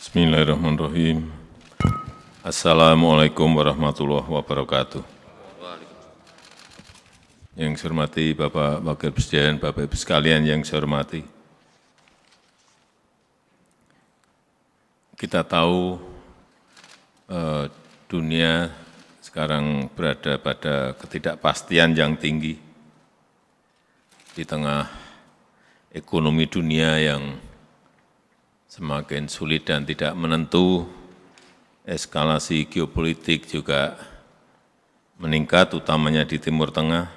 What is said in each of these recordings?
Bismillahirrahmanirrahim. Assalamualaikum warahmatullahi wabarakatuh. Yang saya hormati Bapak Wakil Presiden, Bapak Ibu sekalian yang saya hormati. Kita tahu dunia sekarang berada pada ketidakpastian yang tinggi di tengah ekonomi dunia yang semakin sulit dan tidak menentu, eskalasi geopolitik juga meningkat, utamanya di Timur Tengah.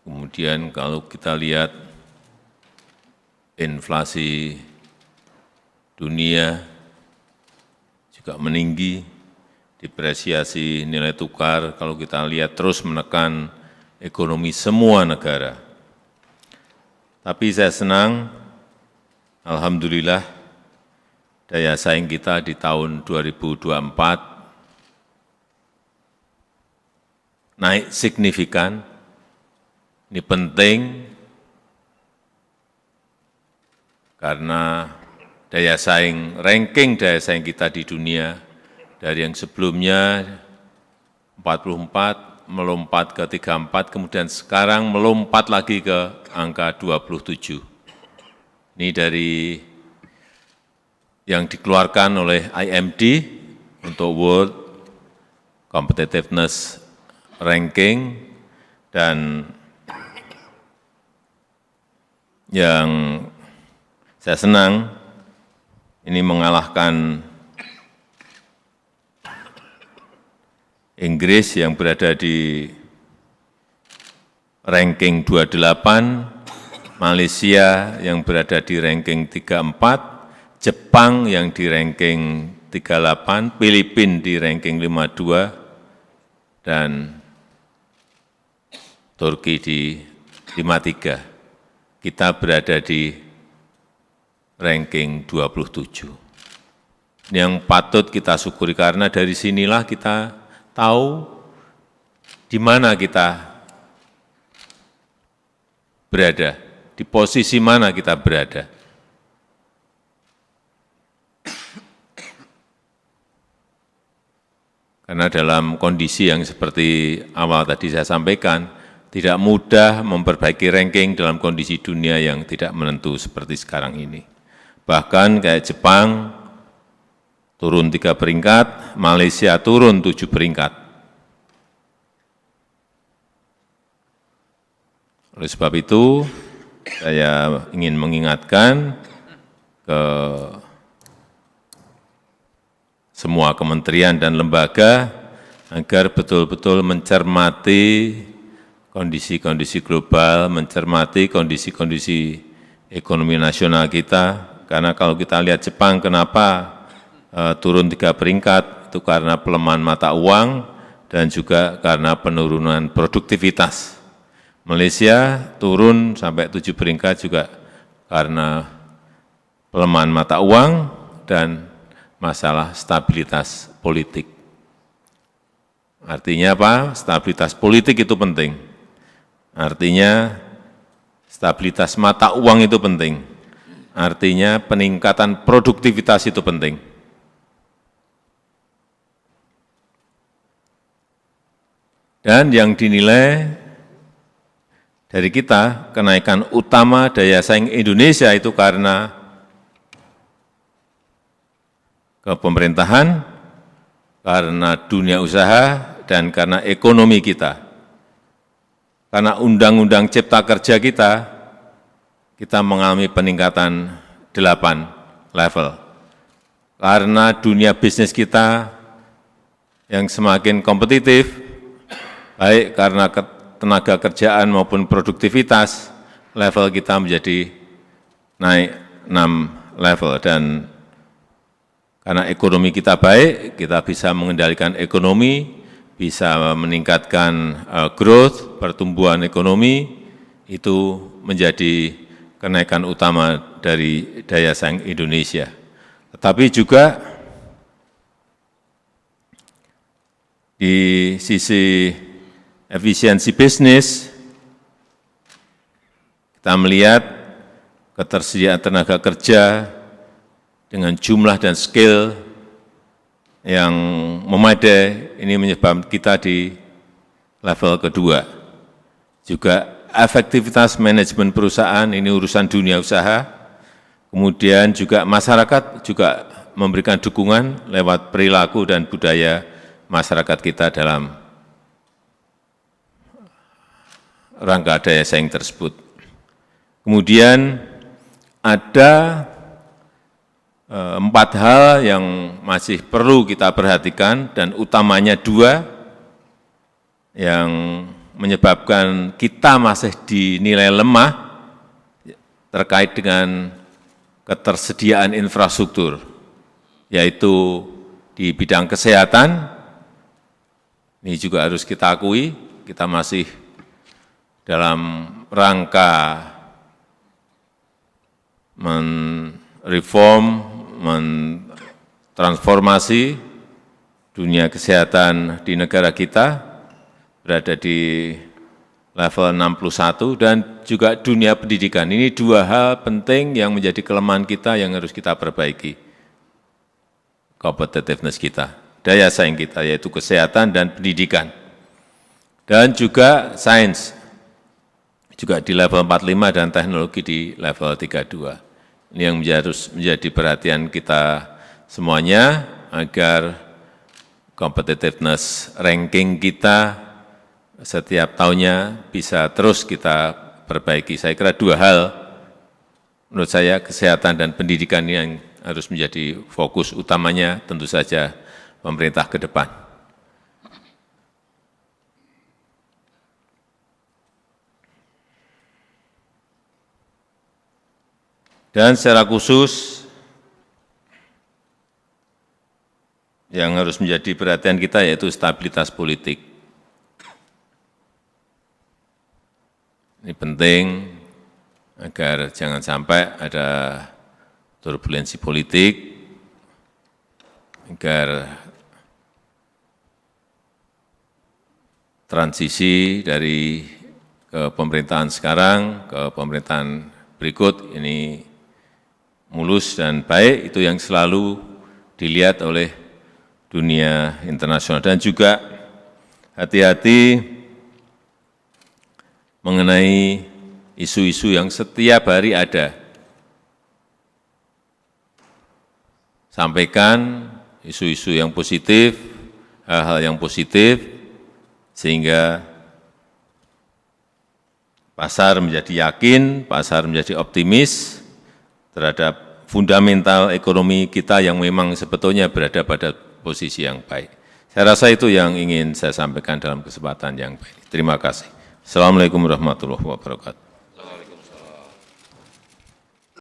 Kemudian kalau kita lihat inflasi dunia juga meninggi, depresiasi nilai tukar kalau kita lihat terus menekan ekonomi semua negara. Tapi saya senang, alhamdulillah, daya saing kita di tahun 2024 naik signifikan. Ini penting karena ranking daya saing kita di dunia dari yang sebelumnya 44 melompat ke 34, kemudian sekarang melompat lagi ke angka 27. Ini dari yang dikeluarkan oleh IMD untuk World Competitiveness Ranking, dan yang saya senang ini mengalahkan Inggris yang berada di ranking 28, Malaysia yang berada di ranking 34, Jepang yang di ranking 38, Filipina di ranking 52, dan Turki di 53. Kita berada di ranking 27. Ini yang patut kita syukuri karena dari sinilah kita tahu di mana kita berada, di posisi mana kita berada. Karena dalam kondisi yang seperti awal tadi saya sampaikan, tidak mudah memperbaiki ranking dalam kondisi dunia yang tidak menentu seperti sekarang ini. Bahkan kayak Jepang turun 3 peringkat, Malaysia turun 7 peringkat. Oleh sebab itu, saya ingin mengingatkan ke semua kementerian dan lembaga agar betul-betul mencermati kondisi-kondisi global, mencermati kondisi-kondisi ekonomi nasional kita. Karena kalau kita lihat Jepang, kenapa turun 3 peringkat, itu karena pelemahan mata uang dan juga karena penurunan produktivitas. Malaysia turun sampai 7 peringkat juga karena pelemahan mata uang dan masalah stabilitas politik. Artinya apa? Stabilitas politik itu penting. Artinya stabilitas mata uang itu penting. Artinya peningkatan produktivitas itu penting. Dan yang dinilai dari kita, kenaikan utama daya saing Indonesia itu karena kepemerintahan, karena dunia usaha, dan karena ekonomi kita. Karena undang-undang cipta kerja kita mengalami peningkatan 8 level. Karena dunia bisnis kita yang semakin kompetitif, baik karena tenaga kerjaan maupun produktivitas, level kita menjadi naik 6 level. Dan karena ekonomi kita baik, kita bisa mengendalikan ekonomi, bisa meningkatkan growth, pertumbuhan ekonomi, itu menjadi kenaikan utama dari daya saing Indonesia. Tetapi juga di sisi efisiensi bisnis, kita melihat ketersediaan tenaga kerja dengan jumlah dan skill yang memadai, ini menyebabkan kita di level kedua. Juga efektivitas manajemen perusahaan, ini urusan dunia usaha. Kemudian juga masyarakat juga memberikan dukungan lewat perilaku dan budaya masyarakat kita dalam rangka daya saing tersebut. Kemudian ada 4 hal yang masih perlu kita perhatikan dan utamanya 2 yang menyebabkan kita masih dinilai lemah terkait dengan ketersediaan infrastruktur, yaitu di bidang kesehatan. Ini juga harus kita akui, kita masih dalam rangka menreform, mentransformasi dunia kesehatan di negara kita, berada di level 61, dan juga dunia pendidikan. Ini 2 hal penting yang menjadi kelemahan kita yang harus kita perbaiki. Competitiveness kita, daya saing kita, yaitu kesehatan dan pendidikan. Dan juga sains, juga di level 45 dan teknologi di level 32. Ini yang harus menjadi perhatian kita semuanya agar competitiveness ranking kita setiap tahunnya bisa terus kita perbaiki. Saya kira 2 hal menurut saya, kesehatan dan pendidikan ini yang harus menjadi fokus utamanya tentu saja pemerintah ke depan. Dan secara khusus yang harus menjadi perhatian kita yaitu stabilitas politik. Ini penting agar jangan sampai ada turbulensi politik, agar transisi dari kepemerintahan sekarang ke pemerintahan berikut ini mulus dan baik. Itu yang selalu dilihat oleh dunia internasional. Dan juga hati-hati mengenai isu-isu yang setiap hari ada. Sampaikan isu-isu yang positif, hal-hal yang positif, sehingga pasar menjadi yakin, pasar menjadi optimis terhadap fundamental ekonomi kita yang memang sebetulnya berada pada posisi yang baik. Saya rasa itu yang ingin saya sampaikan dalam kesempatan yang baik. Terima kasih. Assalamualaikum warahmatullahi wabarakatuh.